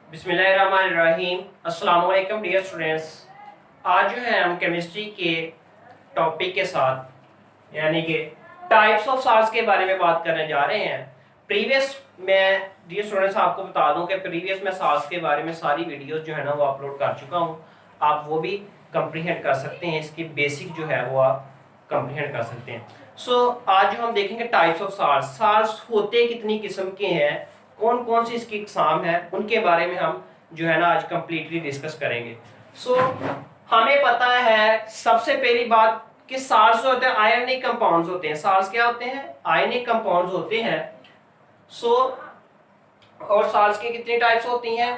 बिस्मिल्लाहिर्रहमानिर्रहीम। अस्सलाम वालेकुम डियर स्टूडेंट्स। आज जो है हम केमिस्ट्री के टॉपिक के साथ यानी कि टाइप्स ऑफ साल्ट्स के बारे में बात करने जा रहे हैं। प्रीवियस मैं डियर स्टूडेंट्स आपको बता दूं कि प्रीवियस मैं साल्ट्स के बारे में सारी वीडियोस जो है ना वो अपलोड कर चुका हूं। आप वो भी कंप्रीहेंड कर सकते हैं, इसकी बेसिक जो है वो आप कंप्रीहेंड कर सकते हैं। आज जो हम देखेंगे टाइप्स ऑफ साल्ट्स, साल्ट्स होते कितनी किस्म के हैं, कौन कौन सी इसकी इकसाम है, उनके बारे में हम जो है ना आज कंप्लीटली डिस्कस करेंगे। हमें पता है सबसे पहली बात कि साल्ट्स होते हैं आयनिक कंपाउंड्स होते हैं। साल्ट्स क्या होते हैं? आयनिक कंपाउंड्स होते हैं। और साल्ट्स की कितनी टाइप्स होती हैं?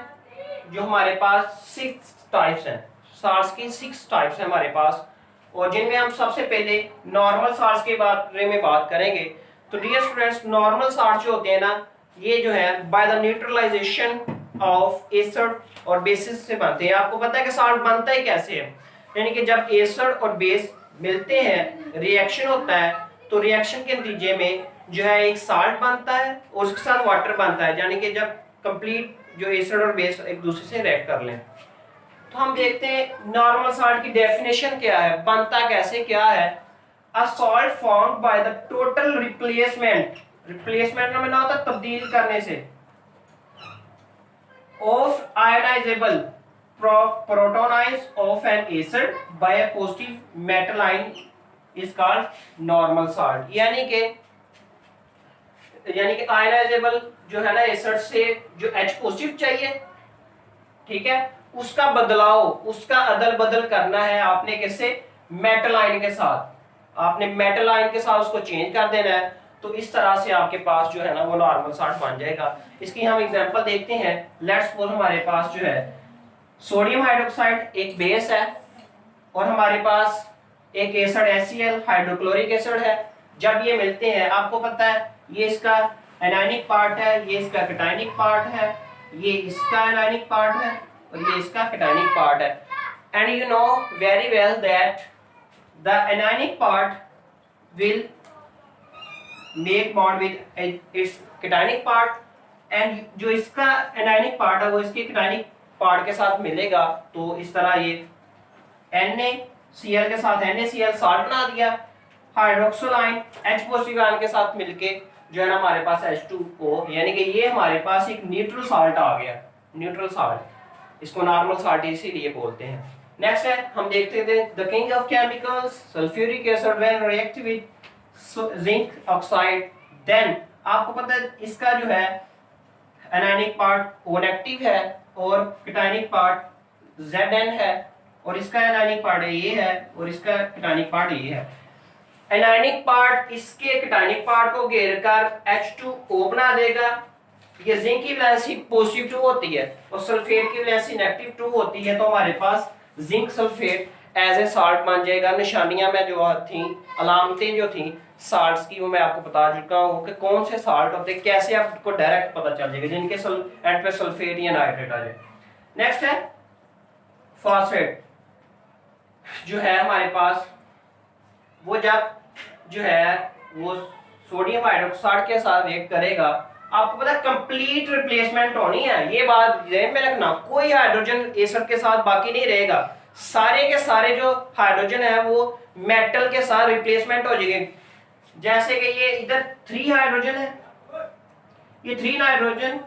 जो हमारे पास 6 टाइप्स हैं। साल्ट्स की 6 टाइप्स हैं हमारे पास, और जिनमें हम सबसे पहले नॉर्मल साल्ट्स के बारे में बात करेंगे। तो डियर स्टूडेंट्स, नॉर्मल साल्ट्स जो होते हैं ना, ये जो है by the neutralisation of acid और बेसिस से बनते हैं। आपको पता है कि साल्ट बनता ही कैसे है, यानी कि जब एसिड और बेस मिलते हैं, रिएक्शन होता है, तो रिएक्शन के नतीजे में जो है एक साल्ट बनता है और उसके साथ वाटर बनता है, यानी कि जब कंप्लीट जो एसिड और बेस एक दूसरे से रिएक्ट कर लें। तो हम देखते हैं नॉर्मल साल्ट की डेफिनेशन क्या है, बनता कैसे क्या है। A salt formed by the total replacement में ना होता तब्दील करने से of ionisable protonize of an acid by a positive metal ion is called normal salt. यानी कि आयोनाइजेबल जो है ना एसिड से जो H पॉजिटिव चाहिए, ठीक है, उसका बदलाव, उसका अदल बदल करना है आपने किससे? मेटल आयन के साथ। आपने मेटल आयन के साथ उसको चेंज कर देना है, तो इस तरह से आपके पास जो है ना वो नॉर्मल साल्ट बन जाएगा। इसकी हम एग्जांपल देखते हैं। लेट्स सपोज हमारे पास जो है सोडियम हाइड्रोक्साइड एक बेस है, और हमारे पास एक एसिड HCl हाइड्रोक्लोरिक एसिड है। जब ये मिलते हैं, आपको पता है ये इसका एनायनिक पार्ट है, ये इसका कैटायनिक पार्ट है, ये इसका एनायनिक पार्ट है और ये इसका कैटायनिक पार्ट है। And you know very well that the anionic part will make bond with its cationic part, and जो इसका एनायनिक पार्ट है वो इसके कैटायनिक पार्ट के साथ मिलेगा। तो इस तरह ये NaCl के साथ NaCl साल्ट बना दिया। Hydroxyl ion H positive ion के साथ मिलके जो है ना हमारे पास H2O, यानी कि ये हमारे पास एक न्यूट्रल साल्ट आ गया। न्यूट्रल साल्ट, इसको नॉर्मल साल्ट इसीलिए बोलते हैं। नेक्स्ट है, हम देखते थे the king of chemicals sulphuric acid when react with zinc oxide, then आपको पता है इसका जो है एनायनिक पार्ट O नेगेटिव है और कैटायनिक पार्ट Zn है, और इसका एनायनिक पार्ट ये है और इसका कैटायनिक पार्ट ये है। एनायनिक पार्ट इसके कैटायनिक पार्ट को घेरकर H2O बना देगा। ये जिंक की वैलेंसी पॉजिटिव 2 होती है और सल्फेट की वैलेंसी नेगेटिव 2 होती है, तो हमारे पास zinc sulphate as a salt बन जाएगा। निशानियां में जो थी, अलामतें जो थी साल्ट्स की, वो मैं आपको बता चुका हूँ कि कौन से साल्ट होते हैं, कैसे आपको डायरेक्ट पता चल जाएगा जिनके एंड पे सल्फेट या नाइट्रेट आ जाए। नेक्स्ट है फॉस्फेट, जो है हमारे पास वो जब जो है वो सोडियम हाइड्रोक्साइड के साथ रिएक्ट करेगा, आपको पता है कंप्लीट रिप्लेसमेंट होनी है। ये बात ध्यान में रखना, कोई हाइड्रोजन एसिड के साथ बाकी नहीं रहेगा। सारे के सारे जो हाइड्रोजन है वो मेटल के साथ रिप्लेसमेंट हो जाएंगे। जैसे कि ये इधर 3 हाइड्रोजन है, ये 3 नाइट्रोजन,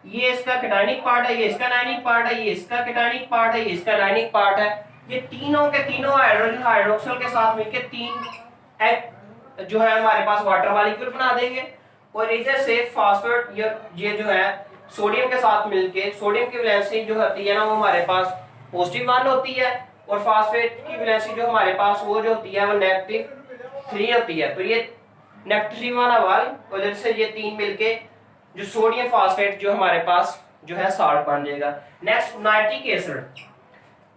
ये इसका कैटायनिक पार्ट है, ये इसका एनायनिक पार्ट है, ये इसका कैटायनिक पार्ट है, ये इसका एनायनिक पार्ट है। ये तीनों के तीनों हाइड्रोजन हाइड्रोक्सिल के साथ मिलकर 3 जो है हमारे पास वाटर मॉलिक्यूल बना देंगे, और इधर से फास्फेट ये जो है सोडियम के साथ मिलके, सोडियम की वैलेंसी जो होती है ना वो हमारे पास पॉजिटिव 1 होती है, और फास्फेट की वैलेंसी जो हमारे पास वो जो होती है वो नेगेटिव 3 होती है। तो ये नेगेटिव 1 और इधर से ये 3 मिलके जो सोडियम फास्फेट जो हमारे पास जो है साल्ट बन जाएगा। Next nitric acid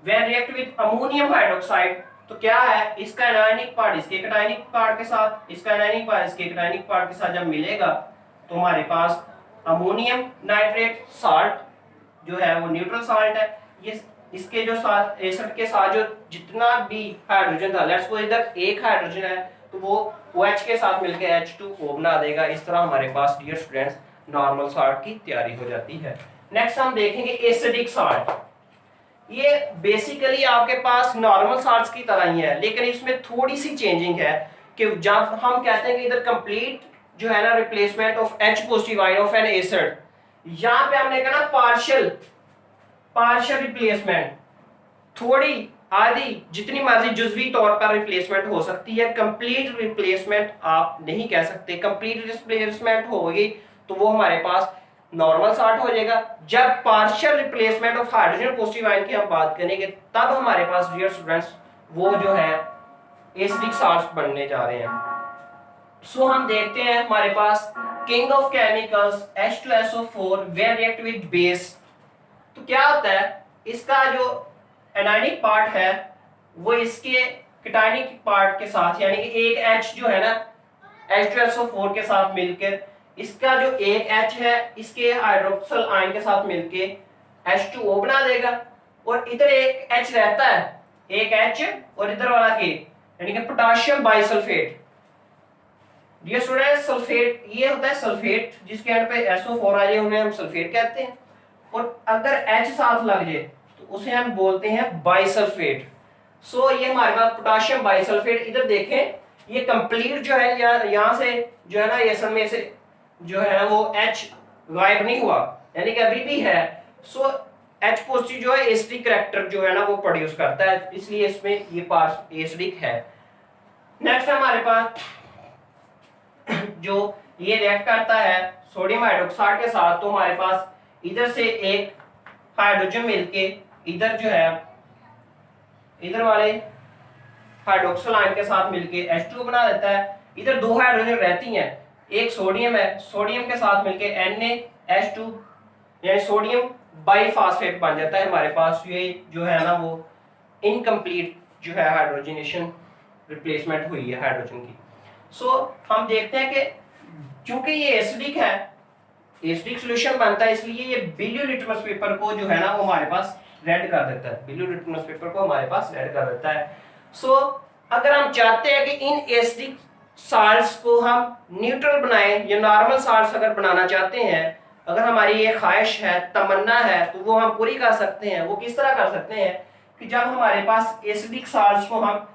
when react with ammonium hydroxide, तो क्या है इसका एनायनिक पार्ट इसके कैटायनिक पार्ट के साथ, इसका एनायनिक पार्ट इसके कैटायनिक पार्ट के साथ जब मिलेगा, तो हमारे पास अमोनियम नाइट्रेट साल्ट जो है वो न्यूट्रल साल्ट है। ये इसके जो साथ एसिड के साथ जो जितना भी हाइड्रोजन था, लेट्स सपोज इधर 1 हाइड्रोजन है, तो वो OH के साथ मिलकर H2O बना देगा। इस तरह हमारे पास डियर स्टूडेंट्स नॉर्मल साल्ट की तैयारी हो जाती है। नेक्स्ट हम देखेंगे एसिडिक सॉल्ट। ये बेसिकली आपके पास नॉर्मल सॉल्ट्स की तरह ही है, लेकिन इसमें थोड़ी सी चेंजिंग है कि जब हम कहते हैं कि इधर कंप्लीट जो है ना replacement of H positive ion of an acid, यहां पे हमने कहा ना पार्शियल पार्शियल रिप्लेसमेंट, थोड़ी आधी जितनी मर्जी जुजवी तौर पर रिप्लेसमेंट हो सकती है, कंप्लीट रिप्लेसमेंट आप नहीं कह सकते। कंप्लीट रिप्लेसमेंट होगी तो वो हमारे पास नॉर्मल सॉल्ट हो जाएगा। जब partial replacement of hydrogen positive ion की हम बात करेंगे तब हमारे पास डियर स्टूडेंट्स वो जो है एसिडिक सॉल्ट्स बनने जा रहे हैं। सो हम देखते हैं हमारे पास king of chemicals H2SO4 when react with base. तो क्या होता है, इसका जो एनायनिक पार्ट है वो इसके कैटायनिक पार्ट के साथ, यानी कि एक H जो है ना H2SO4 के साथ मिलकर, इसका जो एक H है इसके हाइड्रोक्सिल आयन के साथ मिलके H2O बना देगा, और इधर एक H रहता है, एक H और इधर वाला K, यानी कि potassium bisulphate. Dear student sulphate ये होता है सल्फेट, जिसके एंड पे SO4 आ जाए उन्हें हम सल्फेट कहते हैं, और अगर H साथ लग जाए तो उसे हम बोलते हैं बाइसल्फेट। सो ये हमारे पास पोटेशियम बाइसल्फेट, इधर देखें ये कंप्लीट जो है यहाँ से जो है ना ये सब में से जो है ना वो H गायब नहीं हुआ, यानी कि अभी भी है। सो H पॉजिटिव जो है एसिडिक करैक्टर जो है ना वो प्रोड्यूस करता है, इसलिए इसमें ये पार्ट एसिडिक है। नेक्स्ट हमारे पास जो ये रिएक्ट करता है सोडियम हाइड्रोक्साइड के साथ, तो हमारे पास इधर से एक हाइड्रोजन मिलके इधर जो है इधर वाले हाइड्रोक्सिल आयन के साथ मिलके H2 बना देता है। इधर दो हाइड्रोजन रहती हैं, एक सोडियम है, सोडियम के साथ मिलके NaH2 यानी सोडियम बाइफॉस्फेट बन जाता है हमारे पास। ये जो है ना वो इनकम्प्लीट जो है हाइड्रोजनेशन रिप्लेसमेंट हुई है हाइड्रोजन की। सो हम देखते हैं कि चूंकि ये एसिडिक है, एसिडिक सॉल्यूशन बनता है, इसलिए ये बिलियो लिटमस पेपर को जो है ना वो हमारे पास रेड कर देता है, बिलियो लिटमस पेपर को हमारे पास रेड कर देता है। सो अगर हम चाहते हैं कि इन एसिडिक सॉल्ट्स को हम न्यूट्रल बनाएं या नॉर्मल सॉल्ट्स अगर बनाना चाहते हैं, अगर हमारी ये ख्वाहिश है, तमन्ना है, तो वो हम पूरी कर सकते हैं। वो किस तरह कर सकते हैं कि जब हमारे पास एसिडिक सॉल्ट्स को हम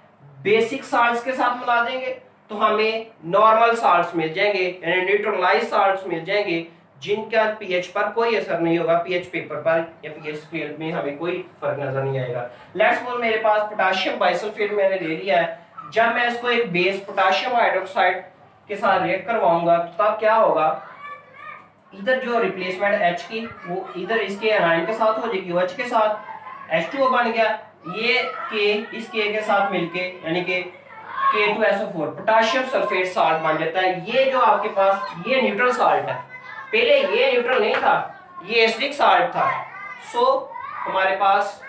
बेसिक सॉल्ट्स के साथ मिला देंगे तो हमें नॉर्मल सॉल्ट्स मिल जाएंगे, यानी न्यूट्रलाइज सॉल्ट्स मिल जाएंगे, जिनका पीएच पर कोई असर नहीं होगा, पीएच पेपर पर या पीएच स्केल में हमें कोई फर्क नजर नहीं आएगा। लेट्स सपोज मेरे पास पोटेशियम बाइसल्फेट मैंने ले लिया है, जब मैं इसको एक बेस पोटेशियम हाइड्रोक्साइड के साथ रिएक्ट करवाऊंगा तो तब क्या होगा, इधर जो रिप्लेसमेंट H की वो इधर इसके आयन के साथ हो जाएगी, OH के साथ H2O बन गया, ये K इस K के साथ मिलके यानी कि K2SO4 पोटेशियम सल्फेट सॉल्ट बन जाता है। ये जो आपके पास ये न्यूट्रल सॉल्ट है, पहले ये न्यूट्रल नहीं था, ये एसिडिक सॉल्ट था। सो हमारे पास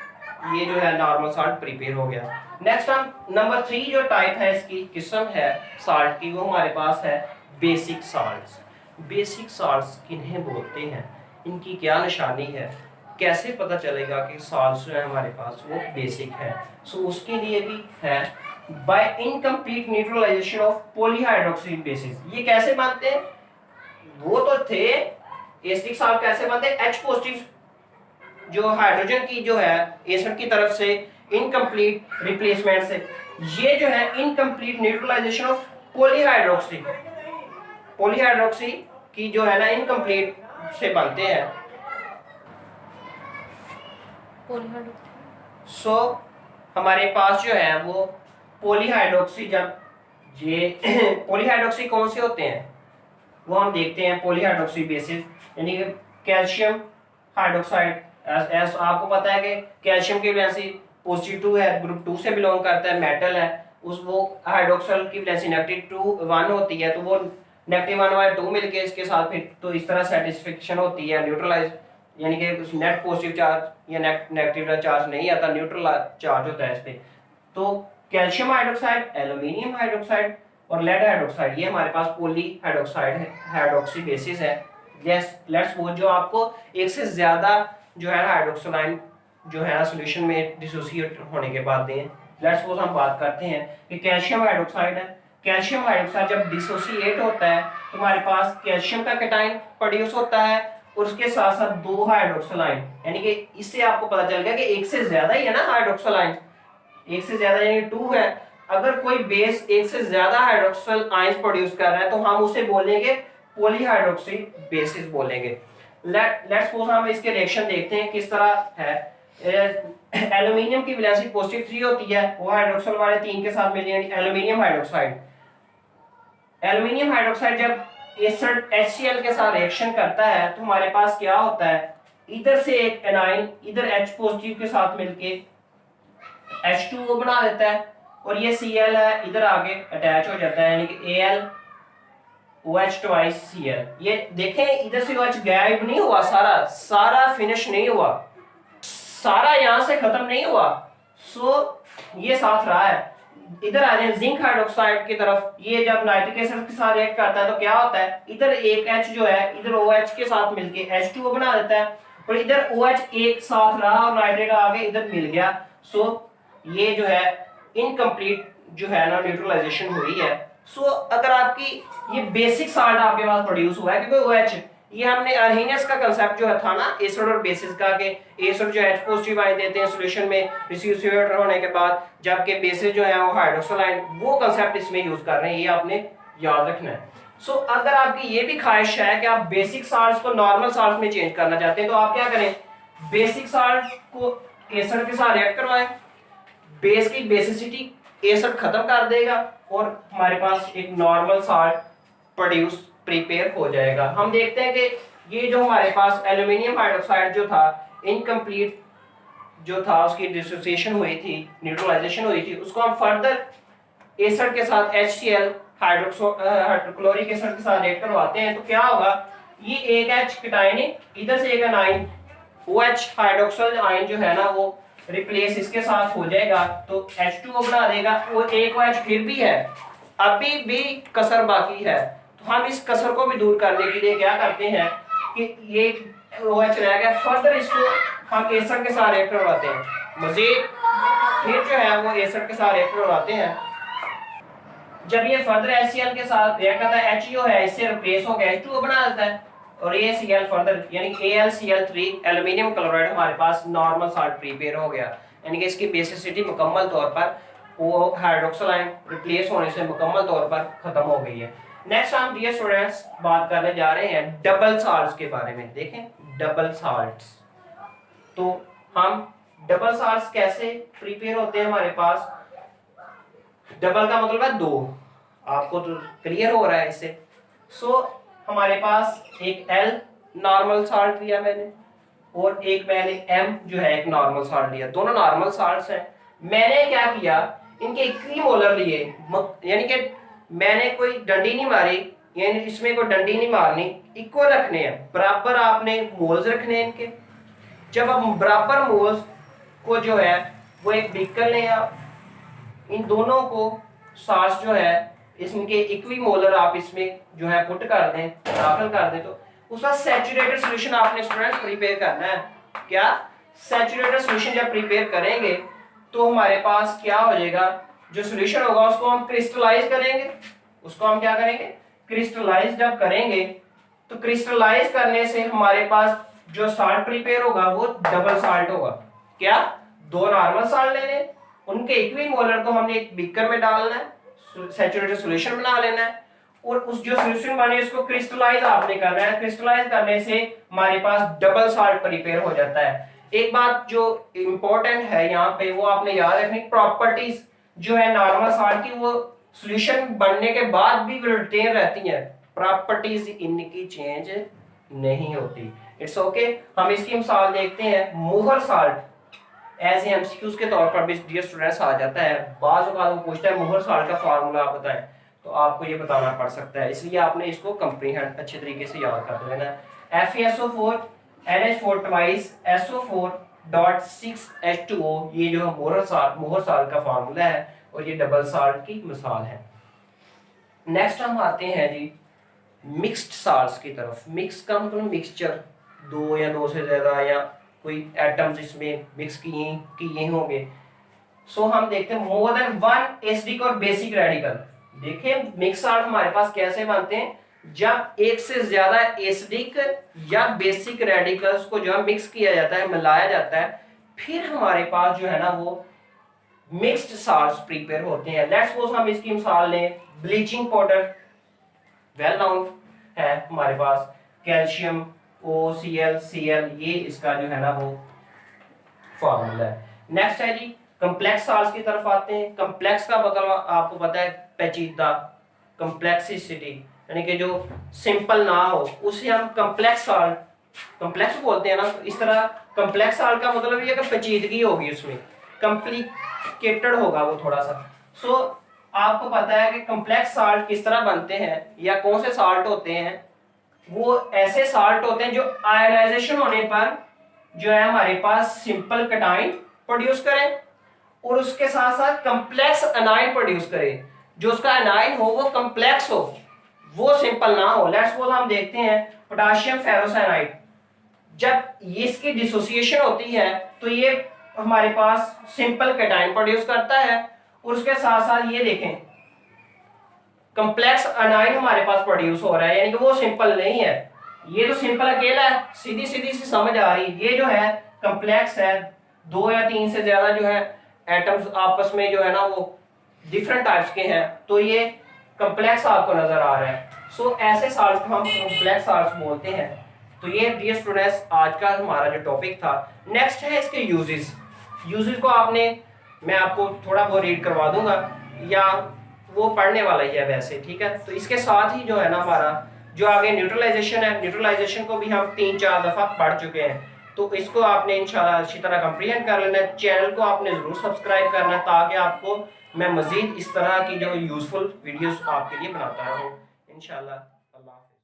ये जो है नॉर्मल सॉल्ट प्रिपेयर हो गया। नेक्स्ट हम नंबर 3 जो टाइप है इसकी किस्म है सॉल्ट की, वो हमारे पास है बेसिक सॉल्ट्स। बेसिक सॉल्ट्स किन्हें बोलते हैं, इनकी क्या निशानी है, कैसे पता चलेगा कि सॉल्ट्स जो है हमारे पास वो बेसिक है। सो उसके लिए भी है by incomplete neutralisation of polyhydroxy bases. ये कैसे बनते हैं, वो तो थे एसिडिक सॉल्ट कैसे बनते हैं, H पॉजिटिव जो हाइड्रोजन की जो है एसिड की तरफ से इनकम्प्लीट रिप्लेसमेंट से, ये जो है incomplete neutralisation of polyhydroxy, polyhydroxy की जो है ना इनकम्प्लीट से बनते हैं। सो हमारे पास जो है वो पॉलीहाइड्रोक्सी, जब ये पॉलीहाइड्रोक्सी कौन से होते हैं वो हम देखते हैं। पॉलीहाइड्रोक्सी बेसिस यानी कि कैल्शियम हाइड्रोक्साइड, आपको पता है कि कैल्शियम की वैलेंसी पॉजिटिव 2 है, ग्रुप 2 से बिलोंग करता है, मेटल है, उस वो हाइड्रोक्साइड की वैलेंसी -2 होती है, तो वो -1 और 2 मिलके इसके साथ फिर तो इस तरह सेटिस्फिकेशन होती है न्यूट्रलाइज, यानी कि नेट पॉजिटिव चार्ज या नेगेटिव चार्ज नहीं आता, न्यूट्रल चार्ज होता है इस पे। तो कैल्शियम हाइड्रोक्साइड, एल्यूमिनियम हाइड्रोक्साइड और लेड हाइड्रोक्साइड, ये हमारे पास पॉली हाइड्रोक्साइड है, हाइड्रोक्सी बेसिस है। लेट्स वो जो आपको एक से ज्यादा जो है हाइड्रोक्सिल आयन जो है सॉल्यूशन में डिसोसिएट होने के बाद दें। लेट्स सपोज हम बात करते हैं कि कैल्शियम हाइड्रोक्साइड है, कैल्शियम हाइड्रोक्साइड जब डिसोसिएट होता है तो हमारे पास कैल्शियम का कैटायन प्रोड्यूस होता है और उसके साथ साथ 2 हाइड्रोक्सिल आयन, यानी कि इससे आपको पता चल गया कि एक से ज्यादा ही है ना हाइड्रोक्सिल आयन, एक से ज्यादा यानी 2 है। अगर कोई बेस एक से ज्यादा हाइड्रोक्सिल आयंस प्रोड्यूस कर रहा है तो हम उसे बोलेंगे पॉलीहाइड्रोक्सी बेसिस बोलेंगे। लेट्स सपोज हम इसके रिएक्शन देखते हैं किस तरह है। एल्यूमिनियम की वैलेंसी पॉजिटिव 3 होती है, वो हाइड्रोक्सिल वाले 3 के साथ मिलती है एल्यूमिनियम हाइड्रोक्साइड। एल्यूमिनियम हाइड्रोक्साइड जब एसिड HCl के साथ रिएक्शन करता है तो हमारे पास क्या होता है, इधर से एक एनाइन इधर H पॉजिटिव के साथ मिलके H2O बना देता है, और ये Cl है इधर आगे अटैच हो जाता है, यानी कि Al OH ट्वाइस Cl। ये देखें इधर से OH गायब नहीं हुआ, सारा सारा फिनिश नहीं हुआ, सारा यहां से खत्म नहीं हुआ। सो ये साथ रहा है। इधर आ जाए जिंक हाइड्रोक्साइड की तरफ, ये जब नाइट्रिक एसिड के साथ रिएक्ट करता है तो क्या होता है, इधर एक H जो है इधर OH के साथ मिलके H2O बना देता है, और इधर OH एक साथ रहा और नाइट्रेट आगे इधर मिल गया। सो ये जो है इनकम्प्लीट जो है ना न्यूट्रलाइजेशन हुई है। सो अगर आपकी ये बेसिक साल्ट आपके पास प्रोड्यूस हुआ है, क्योंकि OH ये हमने अर्हीनियस का कंसेप्ट जो है था ना एसिड और बेसिस का, कि एसिड जो H पॉजिटिव आयन देते हैं सॉल्यूशन में रिड्यूसर होने के बाद, जबकि बेसिस जो है वो हाइड्रोक्सिल आयन, वो कंसेप्ट इसमें यूज कर रहे हैं, ये आपने याद रखना है। सो अगर आपकी ये भी ख्वाहिश है कि आप बेसिक साल्ट्स को नॉर्मल साल्ट में चेंज करना चाहते हैं तो आप क्या करें, बेसिक साल्ट को एसिड के साथ रिएक्ट करवाएं, बेस की बेसिसिटी एसिड खत्म कर देगा और हमारे पास एक नॉर्मल साल्ट प्रोड्यूस प्रिपेयर हो जाएगा। हम देखते हैं कि ये जो हमारे पास एल्यूमिनियम हाइड्रोक्साइड जो था इनकम्प्लीट जो था, उसकी डिसोसिएशन हुई थी, न्यूट्रलाइजेशन हुई थी, उसको हम फर्दर एसिड के साथ HCl हाइड्रोक्लोरिक एसिड के साथ रिएक्ट करवाते हैं तो क्या होगा, ये एक H कैटायन इधर से एक एनाइन OH हाइड्रोक्सिल आयन जो है ना वो रिप्लेस इसके साथ हो जाएगा तो H2O बना देगा, वो एक OH फिर भी है, अभी भी कसर बाकी है। तो हम इस कसर को भी दूर करने के लिए क्या करते हैं कि ये OH रह गया, फर्दर इसको हम एसिड के साथ रिएक्ट करवाते हैं, मजीद फिर जो है वो एसिड के साथ रिएक्ट करवाते हैं। जब ये फर्दर HCl के साथ रिएक्ट करता है, HEO है इससे रिप्लेस हो गया H2O बना देता है, और ये Cl फर्दर यानी AlCl3 एल्यूमिनियम क्लोराइड हमारे पास नॉर्मल साल्ट प्रिपेयर हो गया, यानी कि इसकी बेसिसिटी मुकम्मल तौर पर वो हाइड्रोक्सिल आयन रिप्लेस होने से मुकम्मल तौर पर खत्म हो गई है। नेक्स्ट हम डियर स्टूडेंट्स बात करने जा रहे हैं डबल साल्ट्स के बारे में। देखें डबल साल्ट्स, तो हम डबल साल्ट्स कैसे प्रिपेयर होते हैं, हमारे पास डबल का मतलब है 2, आपको तो क्लियर हो रहा है इससे। सो हमारे पास एक L नॉर्मल साल्ट लिया मैंने और एक मैंने M जो है एक नॉर्मल साल्ट लिया, दोनों नॉर्मल साल्ट्स हैं। मैंने क्या किया, इनके इक्विमोलर लिए, यानी कि मैंने कोई डंडी नहीं मारी, यानी इसमें कोई डंडी नहीं मारनी, इक्वल रखने हैं, बराबर आपने मोल्स रखने हैं इनके। जब आप बराबर मोल्स को जो है वो एक बीकर लें, आप इन दोनों को साल्ट्स जो है इसके इक्विमोलर आप इसमें जो है पुट कर दें, दाखिल कर दें, तो उसका सैचुरेटेड सॉल्यूशन आपने स्टूडेंट्स प्रिपेयर करना है। क्या सैचुरेटेड सॉल्यूशन जब प्रिपेयर करेंगे तो हमारे पास क्या हो जाएगा, जो सॉल्यूशन होगा उसको हम क्रिस्टलाइज करेंगे, उसको हम क्या करेंगे क्रिस्टलाइज जब करेंगे तो क्रिस्टलाइज करने से हमारे पास जो साल्ट प्रिपेयर होगा वो डबल साल्ट होगा। क्या, 2 नॉर्मल साल्ट लेने, उनके इक्विमोलर को हमने एक बीकर में डालना है, सैचुरेटेड सॉल्यूशन बना लेना है, और उस जो सॉल्यूशन बने उसको क्रिस्टलाइज आपने करना है। क्रिस्टलाइज करने से हमारे पास डबल साल्ट प्रिपेयर हो जाता है। एक बात जो इंपॉर्टेंट है यहाँ पे वो आपने याद रखनी, प्रॉपर्टीज जो है नॉर्मल साल्ट की वो सॉल्यूशन बनने के बाद भी रिटेन रहती हैं, प्रॉपर्टीज इनकी चेंज नहीं होती। It's okay. हम इसकी मिसाल देखते हैं, मोहर साल्ट एज एमसीक्यूज के तौर पर भी डियर स्टूडेंट्स आ जाता है, बाज़ औक़ात वो पूछता है मोहर साल्ट का फार्मूला आप बताएं, तो आपको ये बताना पड़ सकता है, इसलिए आपने इसको कंप्रीहेंड अच्छे तरीके से याद कर लेना है। FeSO4 NH4 ट्वाइस SO4.6H2O, ये जो मोहर साल्ट का फार्मूला है और ये डबल साल्ट की मिसाल है। नेक्स्ट हम आते हैं जी मिक्स्ड साल्ट्स की तरफ। मिक्स का मतलब मिक्सचर, 2 या 2 से ज्यादा या कोई एटम्स इसमें मिक्स किए होंगे। सो हम देखते हैं मोर देन 1 एसिडिक और बेसिक रेडिकल। देखिए मिक्स साल्ट हमारे पास कैसे बनते हैं, जब एक से ज्यादा एसिडिक या बेसिक रेडिकल्स को जो है मिक्स किया जाता है, मिलाया जाता है, फिर हमारे पास जो है ना वो मिक्स्ड साल्ट्स प्रिपेयर होते हैं। लेट्स सपोज हम इसकी मिसाल लें, ब्लीचिंग पाउडर वेल नोन है हमारे पास, कैल्शियम OCl Cl, ये इसका जो है ना वो फॉर्मूला है। नेक्स्ट है जी कम्प्लेक्स साल्ट्स की तरफ आते हैं। कम्प्लेक्स का मतलब आपको पता है पेचीदा, कम्प्लेक्सिसिटी, यानी कि जो सिंपल ना हो उसे हम कम्प्लेक्स साल्ट कम्प्लेक्स बोलते हैं ना। तो इस तरह कम्प्लेक्स साल्ट का मतलब ये कि पेचीदगी होगी, उसमें कॉम्प्लिकेटेड होगा वो थोड़ा सा। सो आपको पता है कि कम्प्लेक्स साल्ट किस तरह बनते हैं या कौन से साल्ट होते हैं। वो ऐसे साल्ट होते हैं जो आयनाइजेशन होने पर जो है हमारे पास सिंपल कटाइन प्रोड्यूस करें और उसके साथ साथ कम्प्लेक्स अनाइन प्रोड्यूस करें। जो उसका अनाइन हो वो कम्प्लेक्स हो, वो सिंपल ना हो। लेट्स सपोज हम देखते हैं पोटेशियम फेरोसाइनाइड, जब इसकी डिसोसिएशन होती है तो ये हमारे पास सिंपल कैटाइन प्रोड्यूस करता है और उसके साथ साथ ये देखें कम्प्लेक्स अनाइन हमारे पास प्रोड्यूस हो रहा है, यानी कि वो सिंपल नहीं है। ये तो सिंपल अकेला है, सीधी सीधी सी समझ आ रही। ये जो है कम्प्लेक्स है, 2 या 3 से ज्यादा जो है एटम्स आपस में जो है ना वो डिफरेंट टाइप्स के हैं, तो ये कम्प्लेक्स आपको नजर आ रहा है। सो ऐसे साल्ट को हम कम्प्लेक्स साल्ट बोलते हैं। तो ये डियर स्टूडेंट्स आज का हमारा जो टॉपिक था। नेक्स्ट है इसके यूजेस। यूजेस को मैं आपको थोड़ा वो रीड करवा दूंगा या वो पढ़ने वाला ही है वैसे, ठीक है। तो इसके साथ ही जो है ना हमारा जो आगे न्यूट्रलाइजेशन है, न्यूट्रलाइजेशन को भी हम 3-4 दफा पढ़ चुके हैं, तो इसको आपने इंशाल्लाह अच्छी तरह कंप्रीहेंड कर लेना है। चैनल को आपने जरूर सब्सक्राइब करना है ताकि आपको मैं मजीद इस तरह की जो यूजफुल वीडियोस आपके लिए बनाता रहूं इंशाल्लाह। अल्लाह हाफिज़।